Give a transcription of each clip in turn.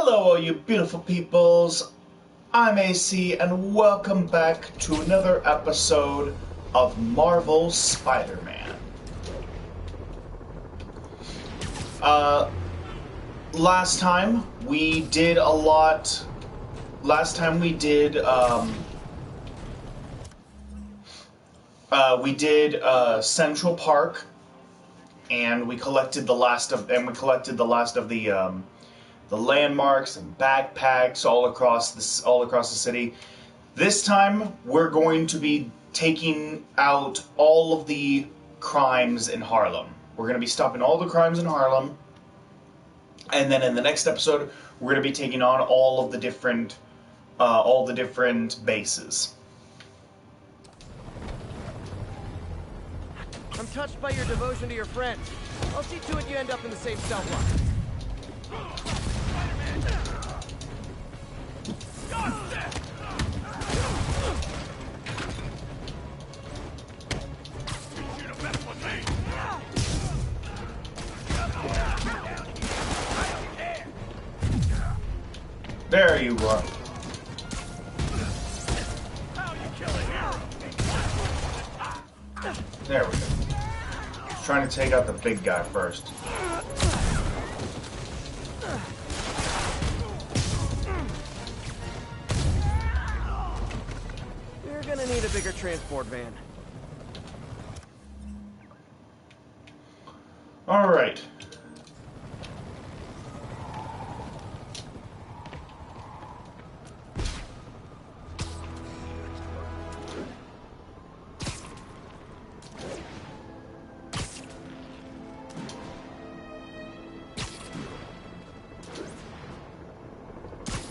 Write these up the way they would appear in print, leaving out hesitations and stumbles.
Hello, all you beautiful peoples. I'm AC, and welcome back to another episode of Marvel Spider-Man. Last time we did a lot. Last time we did, Central Park, and we collected the last of the landmarks and backpacks all across the city. This time, we're going to be taking out all of the crimes in Harlem. We're going to be stopping all the crimes in Harlem, and then in the next episode, we're going to be taking on all the different bases. I'm touched by your devotion to your friend. I'll see to it you end up in the safe cell block. There you are. There we go. Trying to take out the big guy first. You're gonna need a bigger transport van. All right.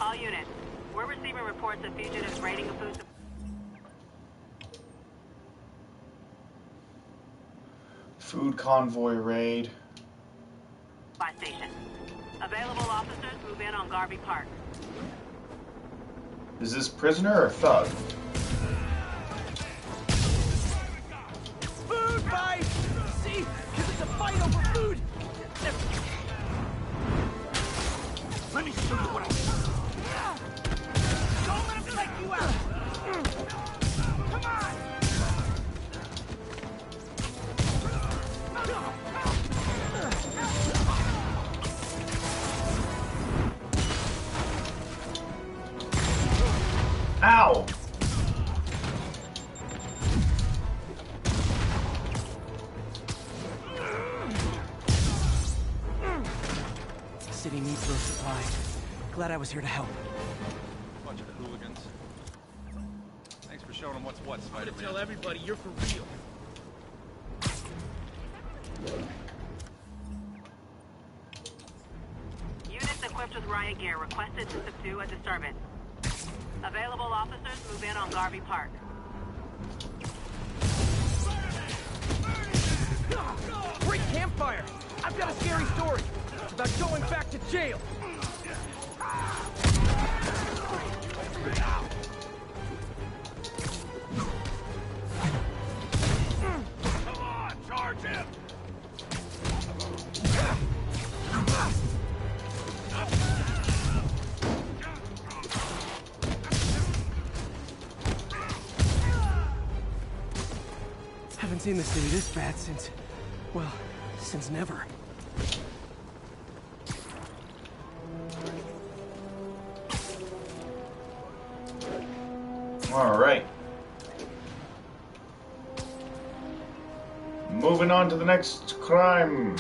All units, we're receiving reports of fugitives raiding a food convoy raid. supply station. Available officers move in on Garvey Park. Is this prisoner or thug? Food fight! See? Because it's a fight over food! Let me show you what I mean. Don't let him take you out! Come on! Ow! The city needs those supplies. Glad I was here to help. Bunch of hooligans. Thanks for showing them what's what, Spider-Man. I'm gonna tell everybody you're for real. Units equipped with riot gear requested to subdue a disturbance. Available officers move in on Garvey Park. Great campfire! I've got a scary story. It's about going back to jail. Come on, charge him! Haven't seen the city this bad since, well, since never. All right. Moving on to the next crime.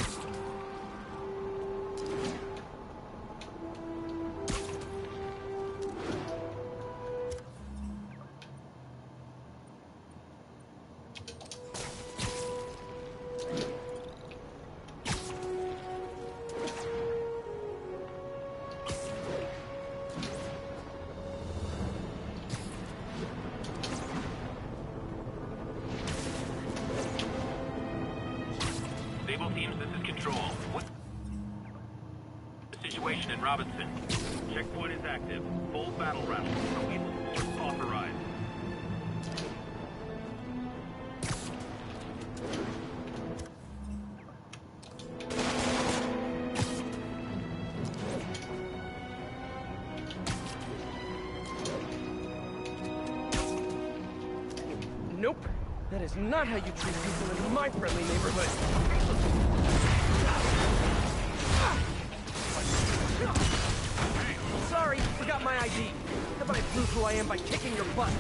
Naval teams, this is Control. What the situation in Robinson? Checkpoint is active. Full battle round. Lethal force authorized. Nope. That is not how you treat people in my friendly neighborhood. Sorry, forgot my ID. How about I prove who I am by kicking your butt?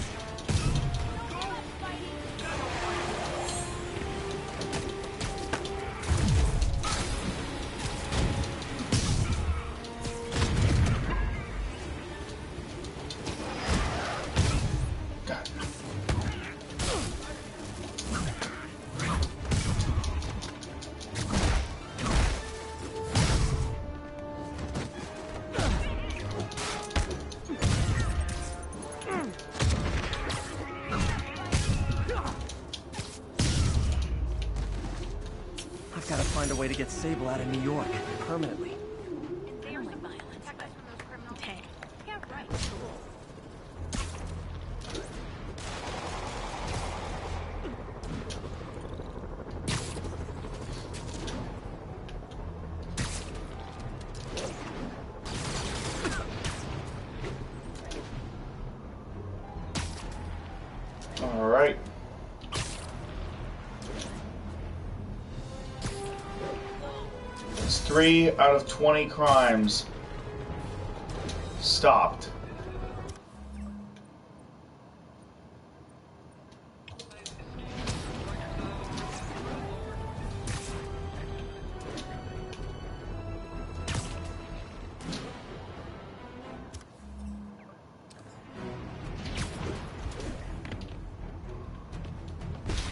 I've got to find a way to get Sable out of New York permanently. Family violence, but hey, yeah, right, cool. All right. It's 3 out of 20 crimes stopped.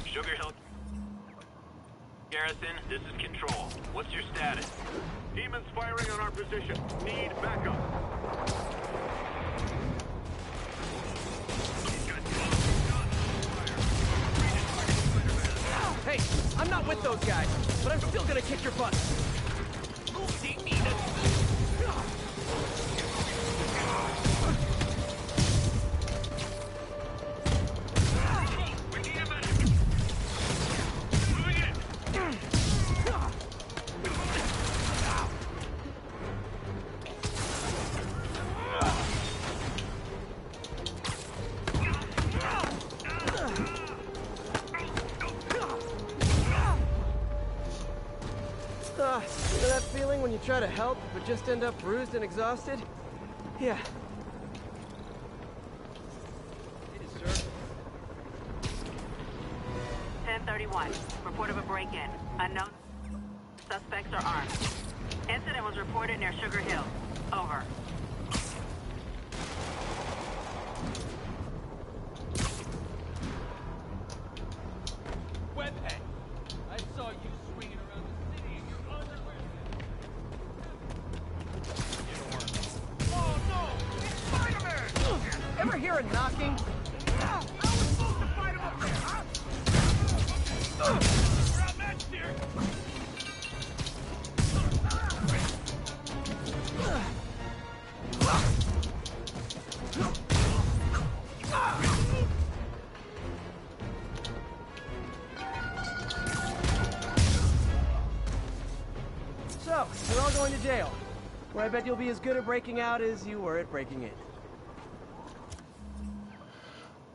Sugar Hill Garrison, this is Control. What's your status? Demons firing on our position. Need backup. Hey, I'm not with those guys, but I'm still gonna kick your butt. You know that feeling when you try to help, but just end up bruised and exhausted? Yeah. It is, sir. 1031. Report of a break-in. Unknown suspects are armed. Incident was reported near Sugar Hill. Over. Webhead! I saw you swinging around the city in your underwear. Oh no! It's Spiderman! Ever hear a knocking? How are we supposed to fight him up there, huh? We're outmatched here. So, we're all going to jail. Where I bet you'll be as good at breaking out as you were at breaking in.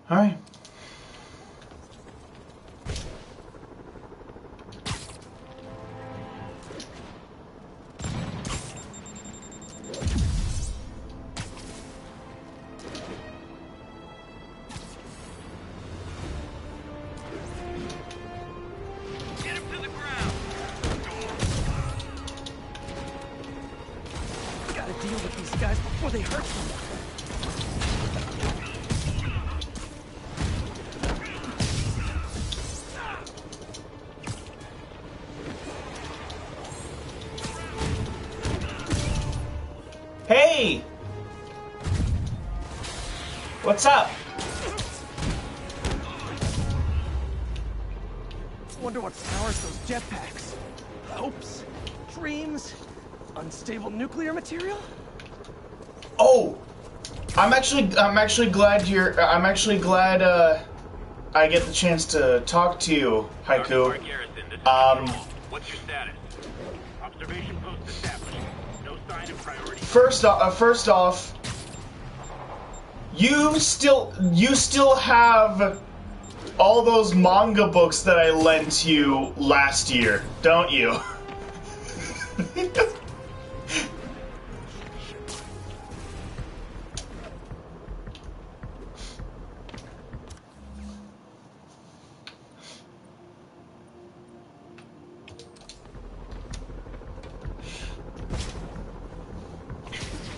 All right. Get him to the ground. Gotta deal with these guys before they hurt someone. Hey! What's up? Wonder what powers those jetpacks. Hopes, dreams, unstable nuclear material? Oh, I'm actually glad I get the chance to talk to you, Haiku. Garrison, this is Control. What's your status? Observation post established. No sign of priority. First off, you still have all those manga books that I lent you last year, don't you?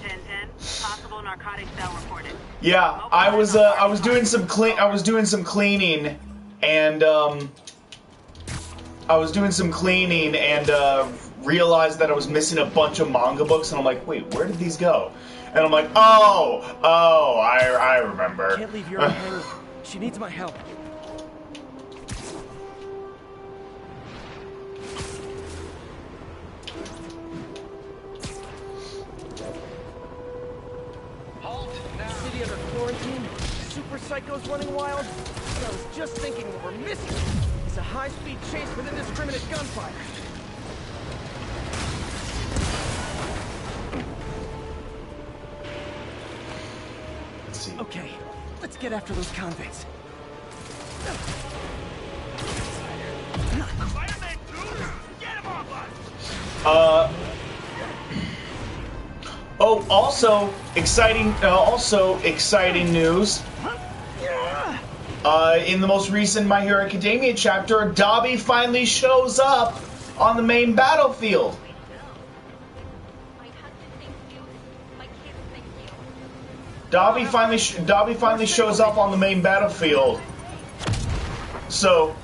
1010, possible narcotic cell reported. Yeah, I was doing some cleaning, and realized that I was missing a bunch of manga books, and I'm like, wait, where did these go? And I'm like, I remember. Can't leave Yuri hanging. She needs my help. Halt now. City under quarantine. Super psychos running wild. And I was just thinking what we're missing is a high-speed chase with indiscriminate gunfire. Let's see. Okay, let's get after those convicts. Spider-Man 2! Get him off us! Oh, also exciting news. In the most recent My Hero Academia chapter, Dobby finally shows up on the main battlefield. My husband thanks you. My kids thank you. Dobby finally shows up on the main battlefield. So,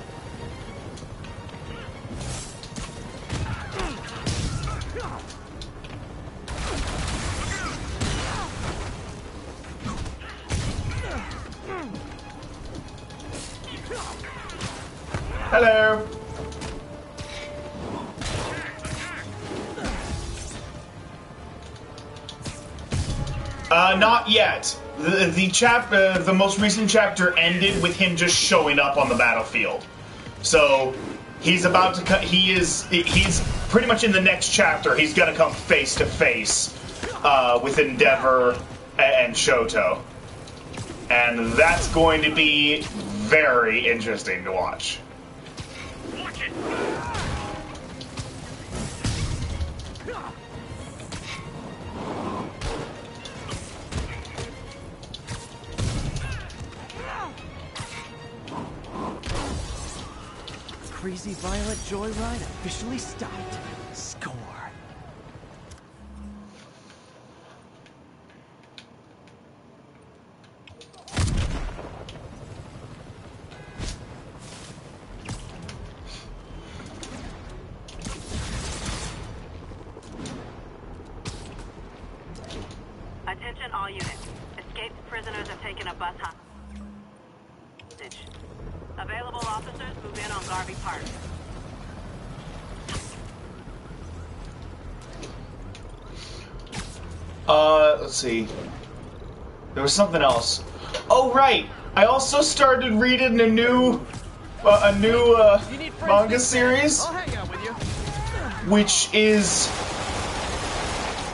hello. Not yet. The most recent chapter ended with him just showing up on the battlefield. So he's about to he's pretty much in the next chapter. He's gonna come face to face with Endeavor and Shoto, and that's going to be very interesting to watch. Watch it! Crazy Violet joyride officially stopped. Score. Attention all units. Escaped prisoners have taken a bus hostage. Available officers move in on Garvey Park. Let's see. There was something else. Oh, right. I also started reading a new You need friends manga these days? series, I'll hang out with you. which is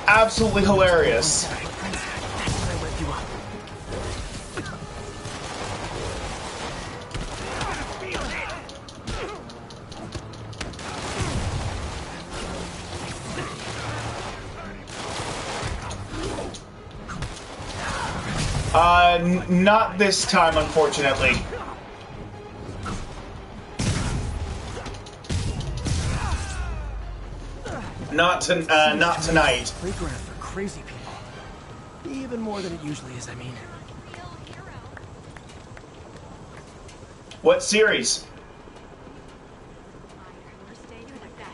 absolutely hilarious. That's what I left you up. Not this time, unfortunately. Not tonight. Playground for crazy people. Even more than it usually is, I mean. What series? You're the best.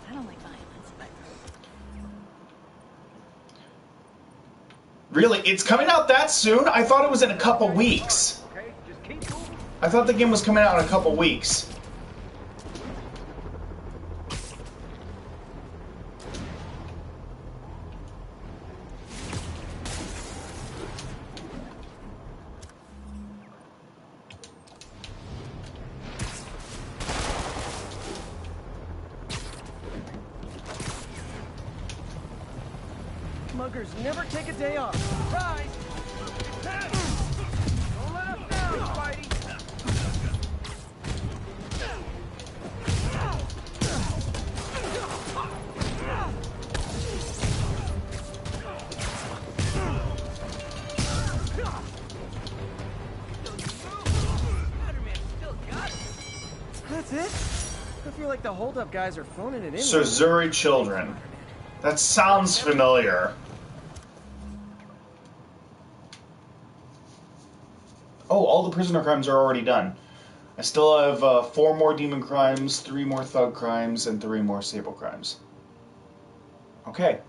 I don't like violence, but Really? It's coming out that soon? I thought it was in a couple weeks. Okay, just keep moving. I thought the game was coming out in a couple weeks. Muggers never take a day off. Rise! I feel like the holdup guys are phoning it in. Surzuri children. That sounds familiar. Oh, all the prisoner crimes are already done. I still have 4 more demon crimes, 3 more thug crimes, and 3 more sable crimes. Okay.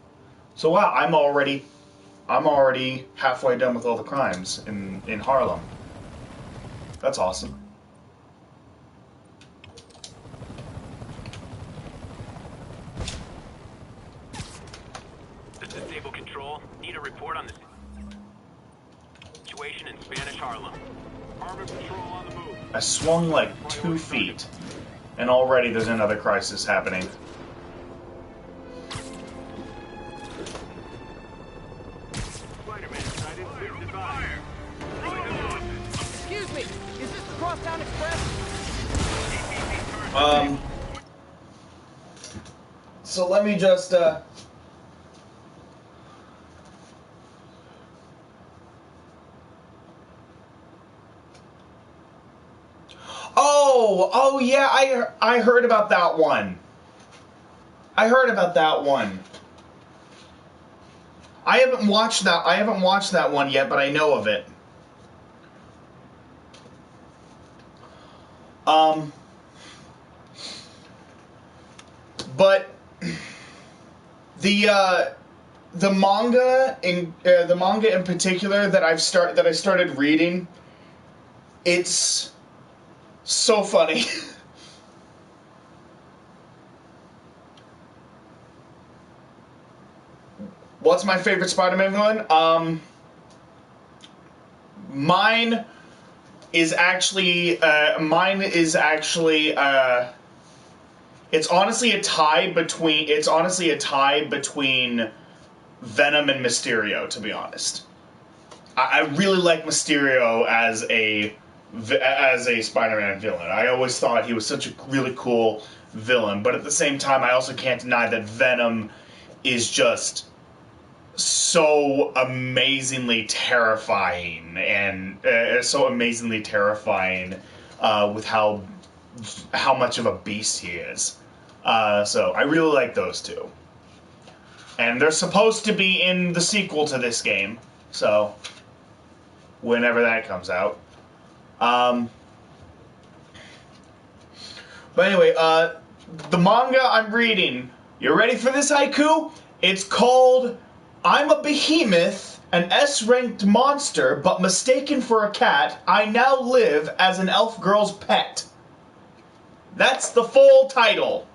So wow, I'm already halfway done with all the crimes in Harlem. That's awesome. This is Sable Control. Need a report on the situation in Spanish Harlem. Armored patrol on the move. I swung like 2 feet, and already there's another crisis happening. Spiderman sighted. Please advise. Excuse me, is this the Crosstown Express? So let me just, Oh yeah, I heard about that one. I heard about that one. I haven't watched that one yet, but I know of it. But the manga in particular that I started reading, it's so funny. What's my favorite Spider-Man villain? Mine is actually it's honestly a tie between Venom and Mysterio, to be honest. I really like Mysterio as a Spider-Man villain. I always thought he was such a really cool villain, but at the same time, I also can't deny that Venom is just so amazingly terrifying, and with how much of a beast he is. So I really like those two. And they're supposed to be in the sequel to this game, so whenever that comes out. But anyway, the manga I'm reading, you ready for this haiku? It's called I'm a behemoth, an S-ranked monster, but mistaken for a cat, I now live as an elf girl's pet. That's the full title.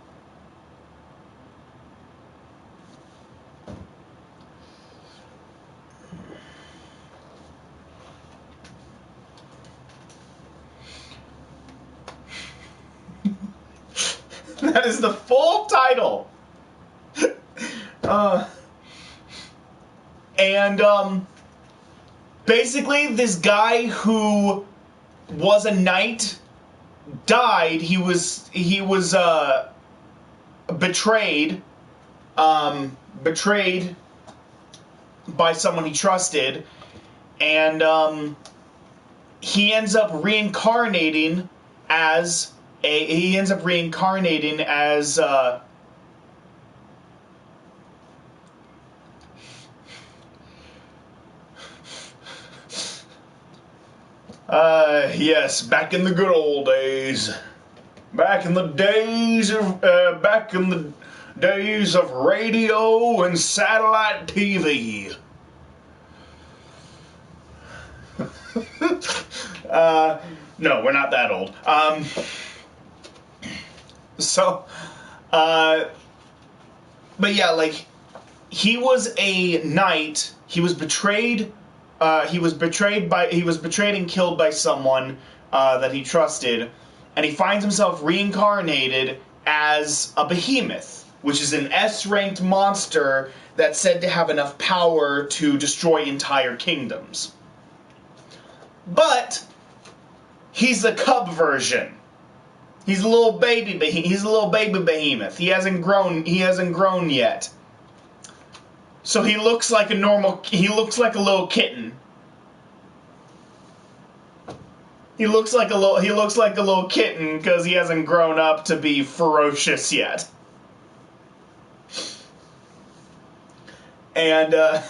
That is the full title. Basically, this guy who was a knight died. He was betrayed by someone he trusted, and he ends up reincarnating as yes, back in the good old days. Back in the days of radio and satellite TV. No, we're not that old. But yeah, like, he was a knight. He was betrayed. He was betrayed and killed by someone that he trusted, and he finds himself reincarnated as a behemoth, which is an S-ranked monster that's said to have enough power to destroy entire kingdoms. But he's the cub version. He's a little baby behemoth. He hasn't grown yet. So he looks like a little kitten. He looks like a little kitten because he hasn't grown up to be ferocious yet. And an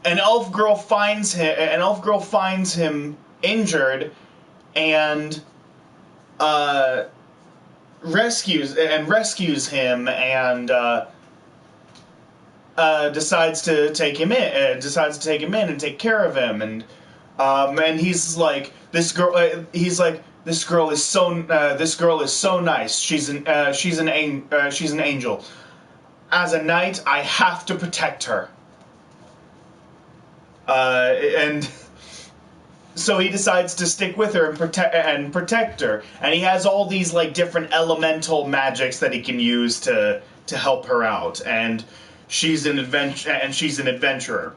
elf girl finds him injured and rescues him and decides to take him in and take care of him, and he's like, this girl is so nice. She's an angel. As a knight, I have to protect her. And so he decides to stick with her and protect her. And he has all these like different elemental magics that he can use to help her out. And she's an adventurer.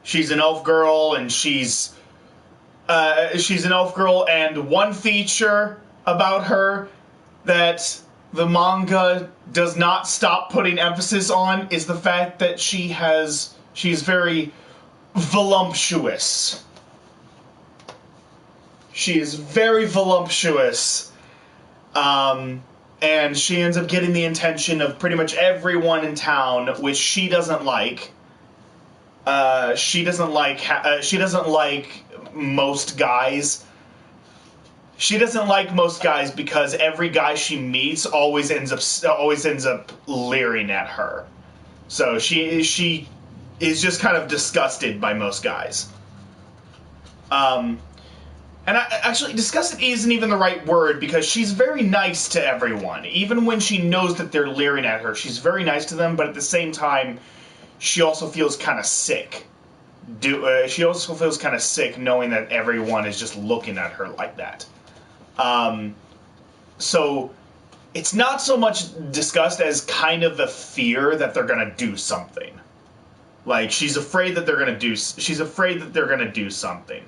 She's an elf girl, and she's an elf girl. And one feature about her that the manga does not stop putting emphasis on is the fact that she's very voluptuous. She is very voluptuous. And she ends up getting the attention of pretty much everyone in town, which she doesn't like. She doesn't like most guys. She doesn't like most guys because every guy she meets always ends up leering at her. So she is just kind of disgusted by most guys. And actually, disgusted isn't even the right word, because she's very nice to everyone. Even when she knows that they're leering at her, she's very nice to them, but at the same time, she also feels kind of sick. She also feels kind of sick knowing that everyone is just looking at her like that. So it's not so much disgust as kind of a fear that they're gonna do something. Like, she's afraid that they're gonna do something.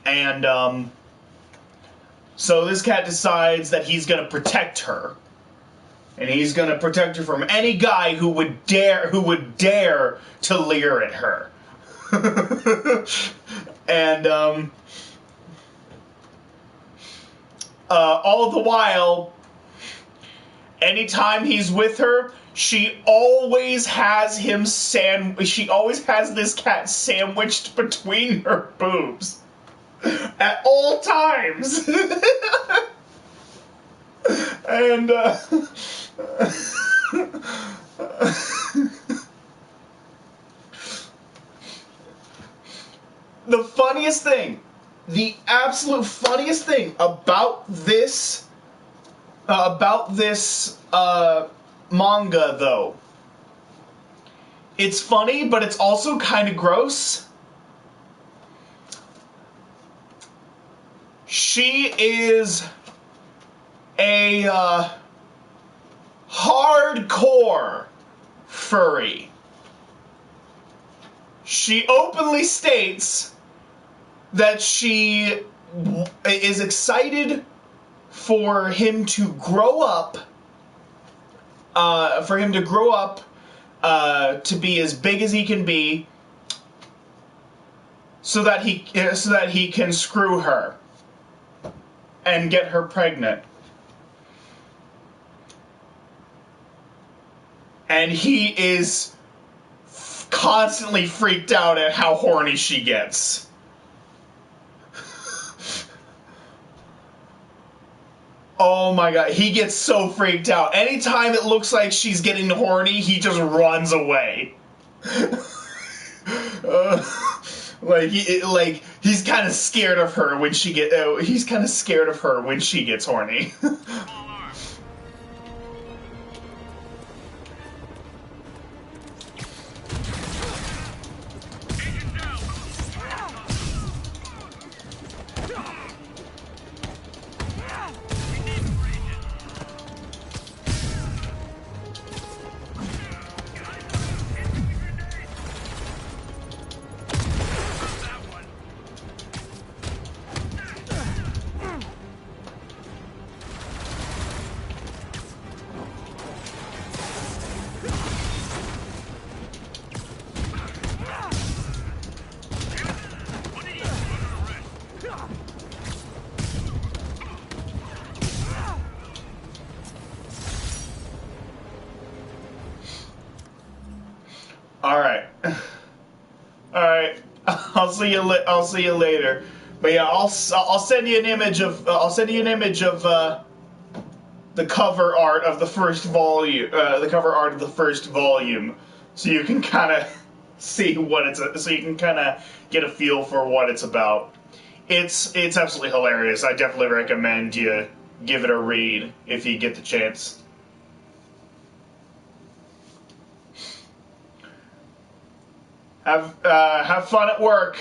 And, so this cat decides that he's gonna protect her. And he's gonna protect her from any guy who would dare to leer at her. And, all the while, anytime he's with her, she always has this cat sandwiched between her boobs. At all times. And, the absolute funniest thing about this manga, though, it's funny, but it's also kind of gross. She is a hardcore furry. She openly states that she is excited for him to grow up, to be as big as he can be, so that he can screw her and get her pregnant. And he is constantly freaked out at how horny she gets. Oh my god, he gets so freaked out. Anytime it looks like she's getting horny, he just runs away. He's kind of scared of her when she gets horny. I'll see you later. But yeah, I'll send you an image of the cover art of the first volume. The cover art of the first volume, so you can kind of see what so you can kind of get a feel for what it's about. It's absolutely hilarious. I definitely recommend you give it a read if you get the chance. Have fun at work.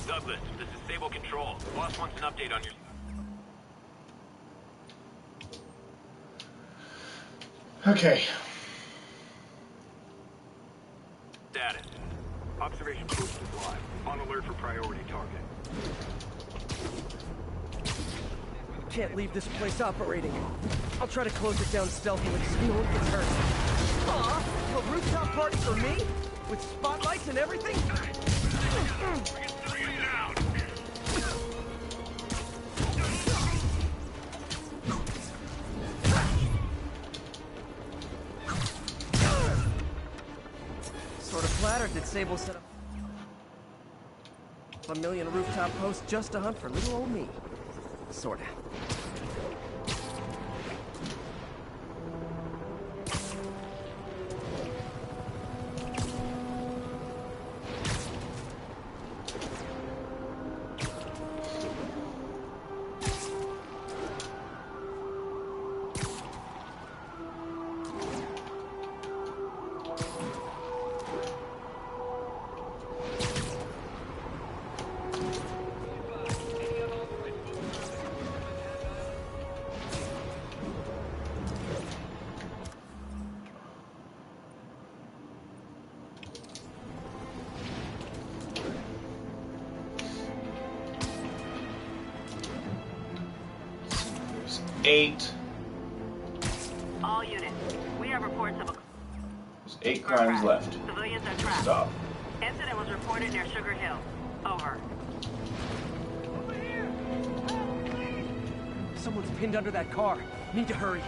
Douglas, this is Sable Control. Boss wants an update on your Okay. status. Observation post is live. On alert for priority target. Can't leave this place operating. I'll try to close it down stealthily so no one gets hurt. Aw, a rooftop party for me? With spotlights and everything? Sort of flattered that Sable set up a million rooftop posts just to hunt for little old me. Sorta. There's 8. All units, we have reports of a There's 8 crimes left. civilians are trapped. Stop. Incident was reported near Sugar Hill. Over. Someone's pinned under that car. Need to hurry.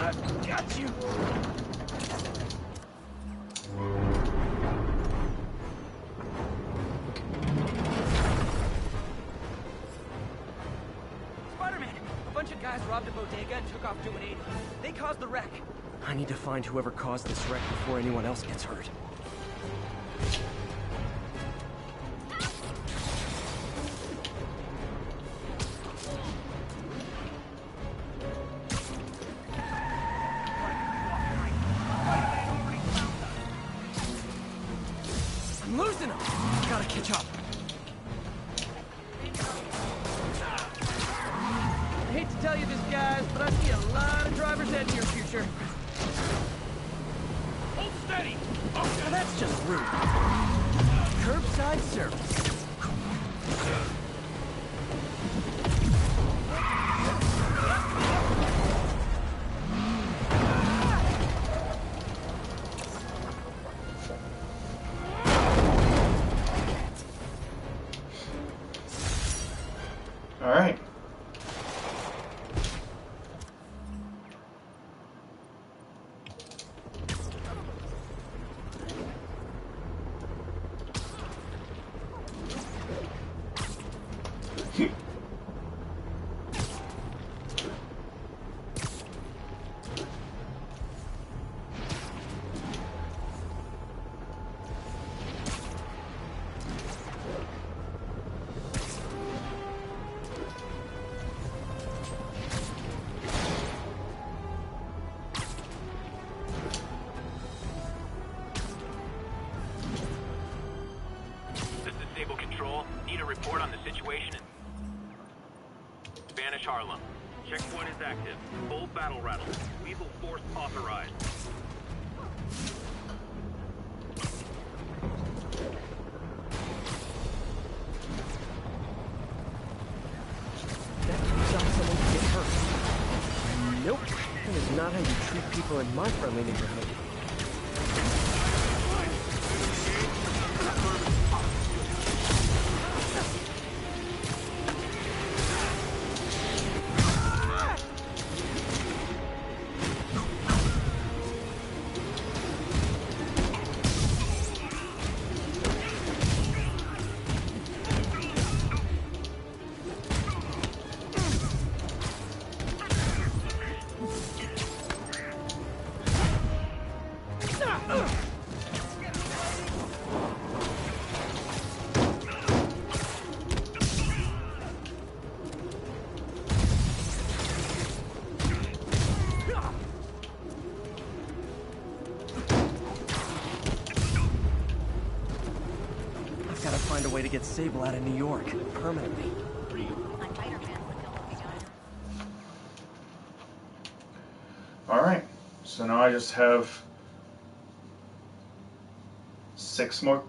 I've got you. Spiderman! A bunch of guys robbed a bodega and took off doing 80. They caused the wreck. I need to find whoever caused this wreck before anyone else gets hurt. I'm losing them! Gotta catch up. I hate to tell you this, guys, but I see a lot of driver's ed in your future. Hold steady! Well, that's just rude. Curbside service. All right. This is Sable Control. Need a report on the situation in Spanish Harlem. Checkpoint is active. Full battle rattle. Lethal force authorized. That keeps out someone to get hurt. Nope. That is not how you treat people in my friendly neighborhood. find a way to get Sable out of New York permanently. On Spiderman, but don't look behind. Alright, so now I just have 6 more.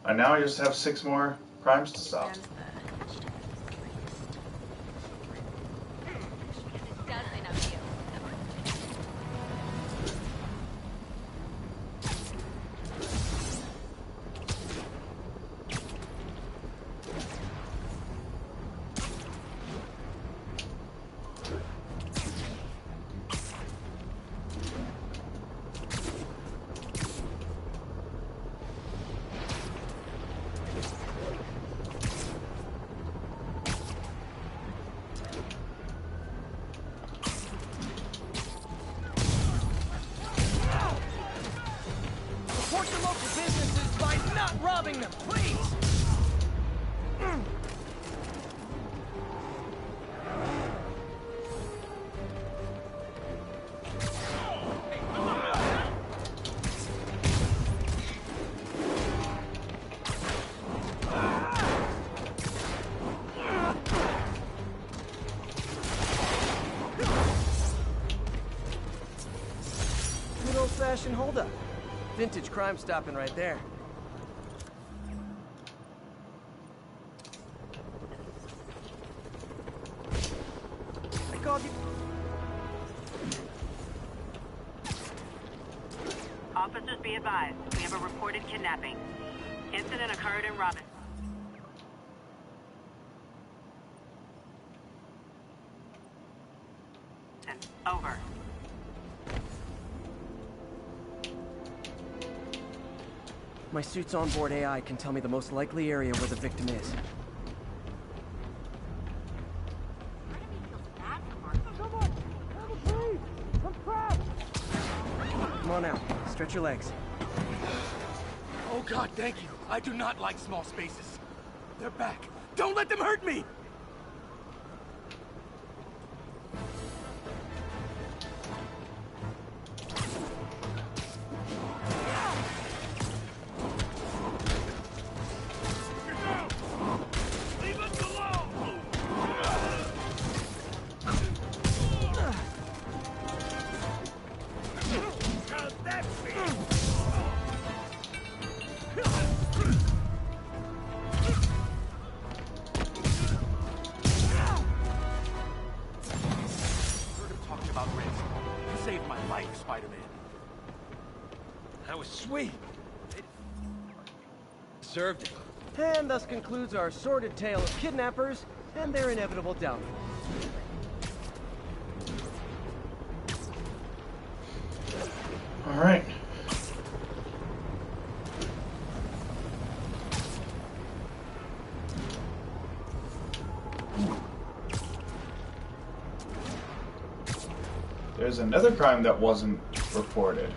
And now I just have 6 more crimes to stop. It does say no to you. Support your local businesses by not robbing them, please! Good old-fashioned holdup. Vintage crime stopping right there. I called you. Officers, be advised. We have a reported kidnapping. Incident occurred in Robinson. Over. My suit's onboard AI can tell me the most likely area where the victim is. Come on out. Stretch your legs. Oh God, thank you. I do not like small spaces. They're back. Don't let them hurt me! Saved my life, Spider-Man. That was sweet. Served it. And thus concludes our sordid tale of kidnappers and their inevitable downfall. All right. There's another crime that wasn't reported.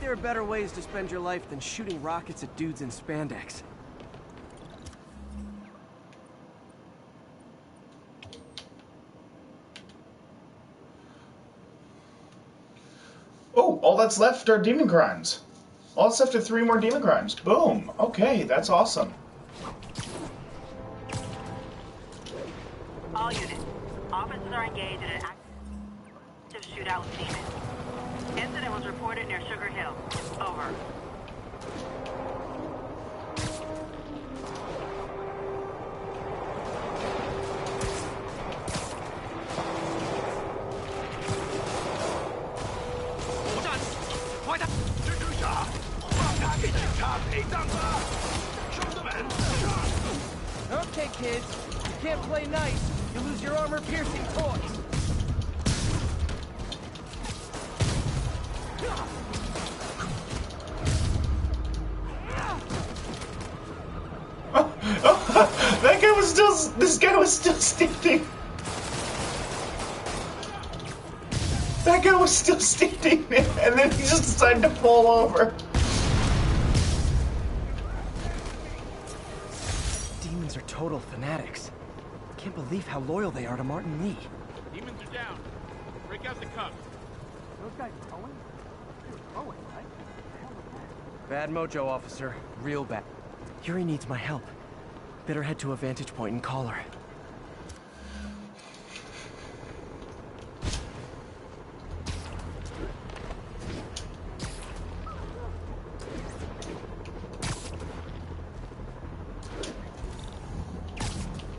There are better ways to spend your life than shooting rockets at dudes in spandex. Oh, all that's left are demon crimes. All that's left are 3 more demon crimes. Boom. Okay, that's awesome. All units. Officers are engaged in an active shootout with demons. Incident was reported near Sugar Hill. Over. Okay, kids. You can't play nice. You lose your armor-piercing toys. That guy was still. This guy was still standing. That guy was still standing, and then he just decided to fall over. Demons are total fanatics. Can't believe how loyal they are to Martin Lee. Demons are down. Break out the cuffs. Those guys Owen? Owen, right? Bad mojo, officer. Real bad. Yuri needs my help. Better head to a vantage point and call her.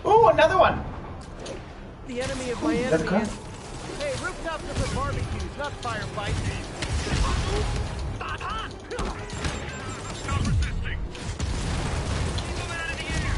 Oh, another one. The enemy of my Another enemy car? is... Hey, rooftops are for barbecues, not firefights. Stop resisting. Move out of the air.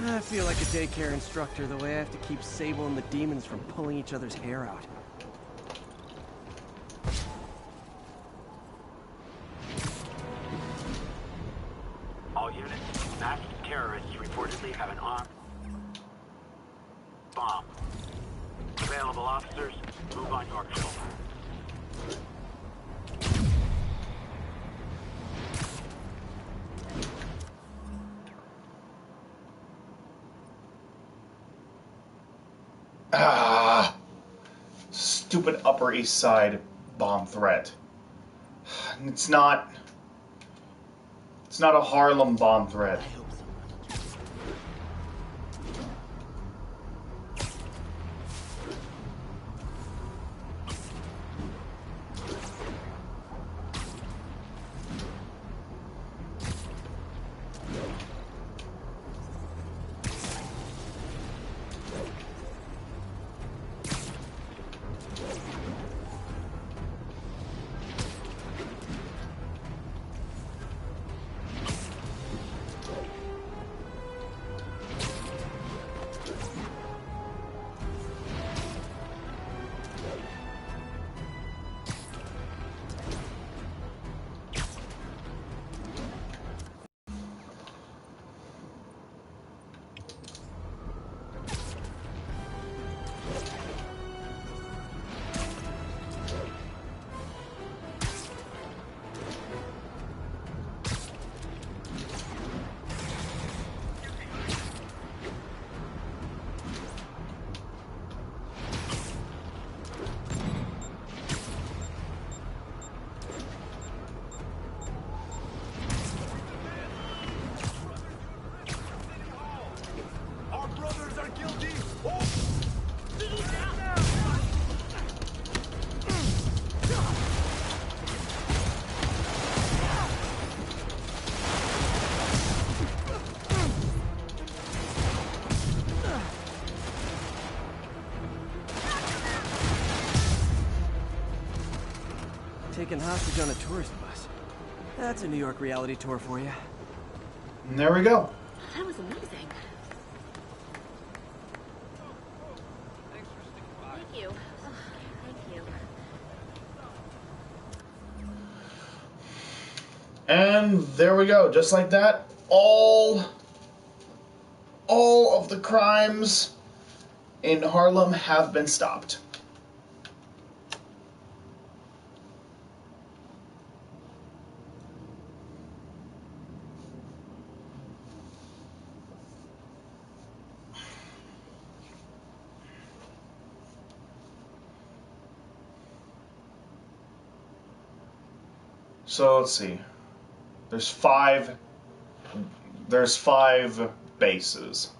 I feel like a daycare instructor the way I have to keep Sable and the demons from pulling each other's hair out. All units, masked terrorists reportedly have an armed bomb. Available officers, move on Yorkville. Ah, stupid Upper East Side bomb threat. It's not a Harlem bomb threat. Our brothers are guilty. Taken hostage on a tourist bus. That's a New York reality tour for you. And there we go. That was amazing. Thank you. Thank you. And there we go. Just like that, all of the crimes in Harlem have been stopped. So let's see. There's five bases.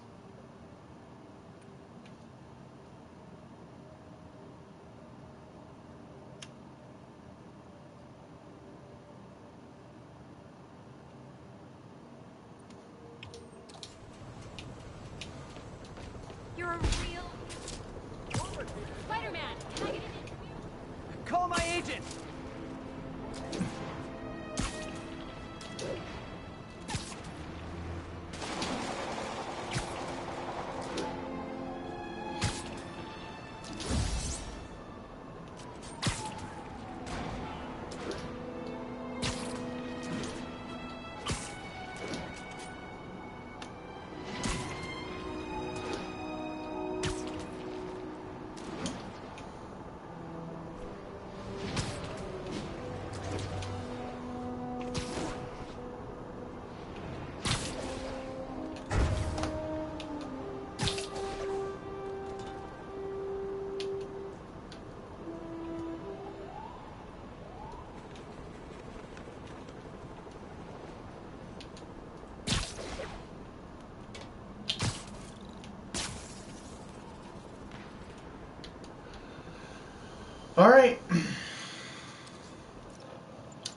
Alright.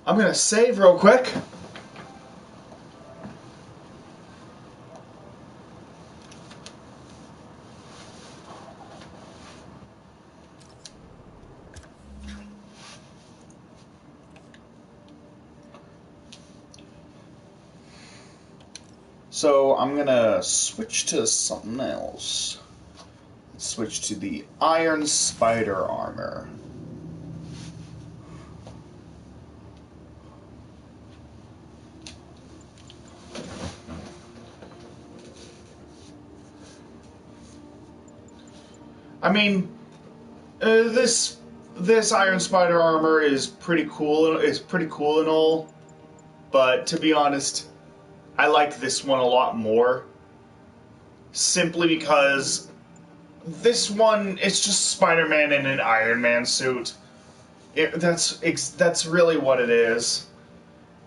I'm gonna save real quick. So I'm gonna switch to something else. Switch to the Iron Spider armor. I mean, this Iron Spider armor is pretty cool. It's pretty cool and all, but to be honest, I like this one a lot more. Simply because this one, it's just Spider-Man in an Iron Man suit. That's really what it is.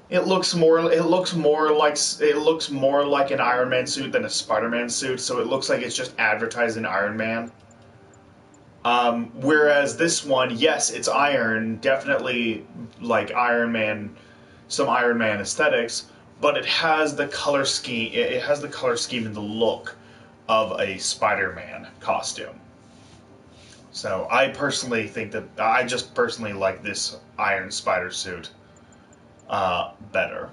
It looks more like an Iron Man suit than a Spider-Man suit. So it looks like it's just advertising Iron Man. Whereas this one, yes, it's iron, definitely like Iron Man, some Iron Man aesthetics, but it has the color scheme. It has the color scheme and the look of a Spider-Man costume. So I personally think that I just personally like this Iron Spider suit better.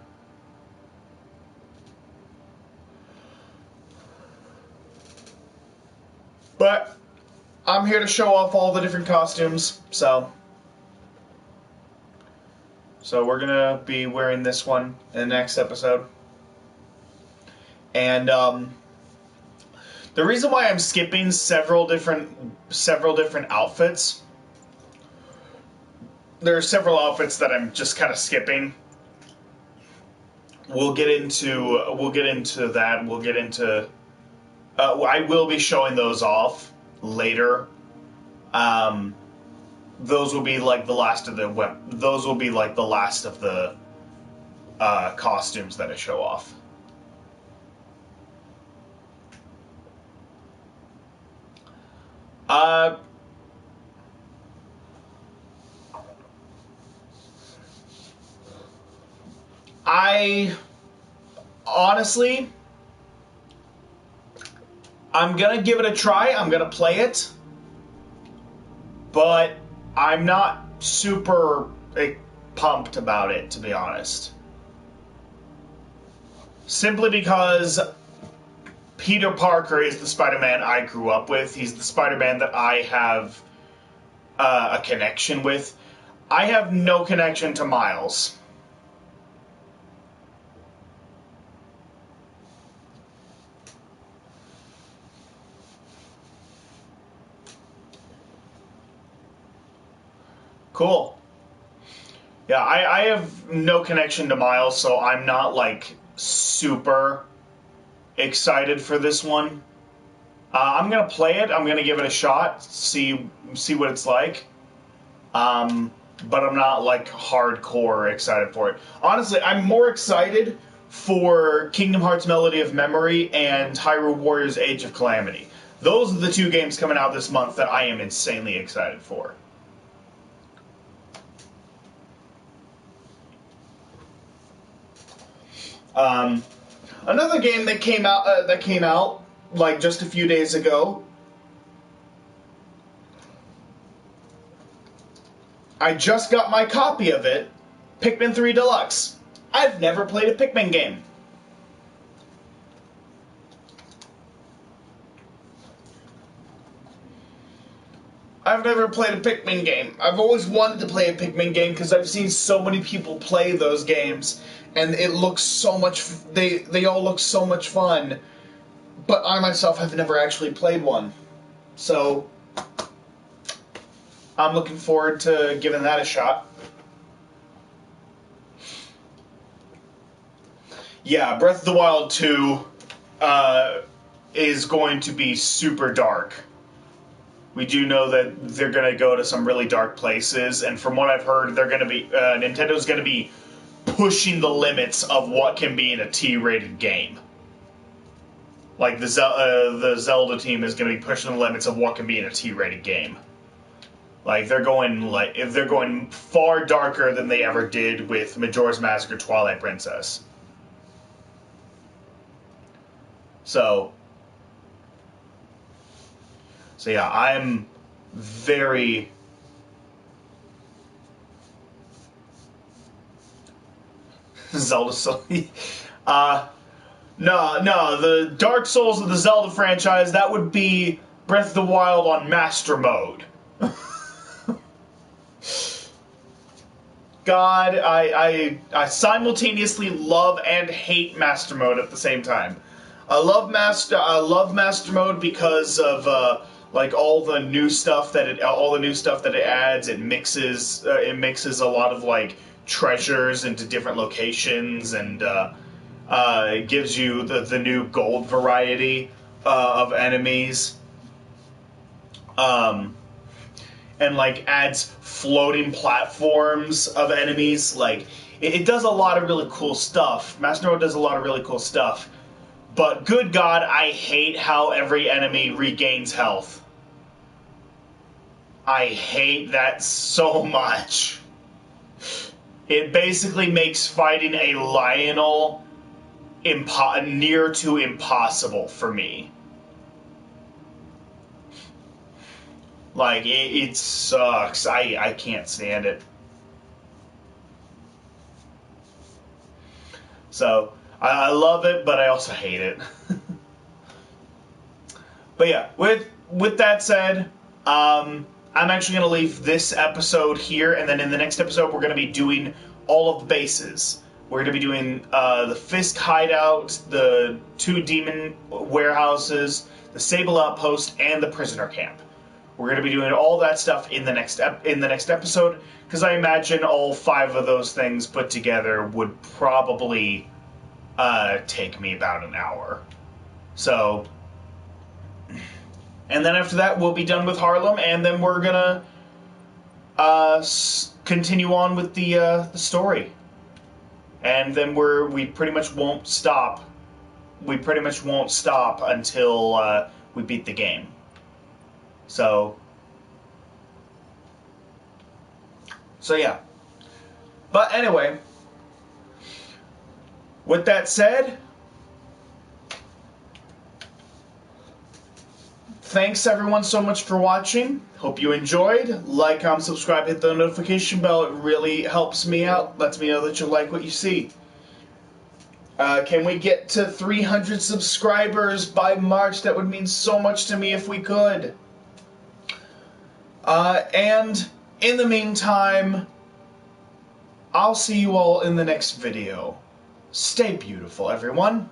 But I'm here to show off all the different costumes, so we're gonna be wearing this one in the next episode. And the reason why I'm skipping several different outfits, there are several outfits that I'm just kind of skipping. We'll get into that. We'll get into. I will be showing those off later. Those will be like the last of the. Those will be like the last of the costumes that I show off. I honestly, I'm gonna give it a try. I'm gonna play it, but I'm not super pumped about it, to be honest. Simply because Peter Parker is the Spider-Man I grew up with. He's the Spider-Man that I have a connection with. I have no connection to Miles. Cool. Yeah, I have no connection to Miles, so I'm not, like, super excited for this one. I'm gonna play it. I'm gonna give it a shot, see what it's like. But I'm not, like, hardcore excited for it. Honestly, I'm more excited for Kingdom Hearts Melody of Memory and Hyrule Warriors Age of Calamity. Those are the two games coming out this month that I am insanely excited for. Another game that came out like just a few days ago. I just got my copy of it, Pikmin 3 Deluxe. I've never played a Pikmin game. I've never played a Pikmin game. I've always wanted to play a Pikmin game because I've seen so many people play those games, and it looks so much. They all look so much fun, but I myself have never actually played one. So I'm looking forward to giving that a shot. Yeah, Breath of the Wild 2 is going to be super dark. We do know that they're going to go to some really dark places, and from what I've heard, they're going to be Nintendo's going to be pushing the limits of what can be in a T-rated game. Like the Zelda team is going to be pushing the limits of what can be in a T-rated game. Like if they're going far darker than they ever did with Majora's Mask or Twilight Princess. So yeah, I'm very Zelda no, the Dark Souls of the Zelda franchise, that would be Breath of the Wild on Master Mode. God, I simultaneously love and hate Master Mode at the same time. I love Master Mode because of like all the new stuff that it adds. It mixes a lot of like treasures into different locations, and it gives you the new gold variety of enemies. And like adds floating platforms of enemies. Like it does a lot of really cool stuff. Master Mode does a lot of really cool stuff. But good God, I hate how every enemy regains health. I hate that so much. It basically makes fighting a Lionel near to impossible for me. Like, it sucks. I can't stand it. So, I love it, but I also hate it. But yeah, with that said, I'm actually going to leave this episode here, and then in the next episode we're going to be doing all of the bases. We're going to be doing the Fisk Hideout, the 2 Demon Warehouses, the Sable Outpost, and the Prisoner Camp. We're going to be doing all that stuff in the next episode, because I imagine all 5 of those things put together would probably take me about an hour. So, and then after that we'll be done with Harlem, and then we're gonna continue on with the story, and then we pretty much won't stop. We pretty much won't stop until we beat the game. So yeah. But anyway, with that said, thanks everyone so much for watching. Hope you enjoyed. Like, comment, subscribe, hit the notification bell. It really helps me out. Lets me know that you like what you see. Can we get to 300 subscribers by March? That would mean so much to me if we could. And in the meantime, I'll see you all in the next video. Stay beautiful, everyone.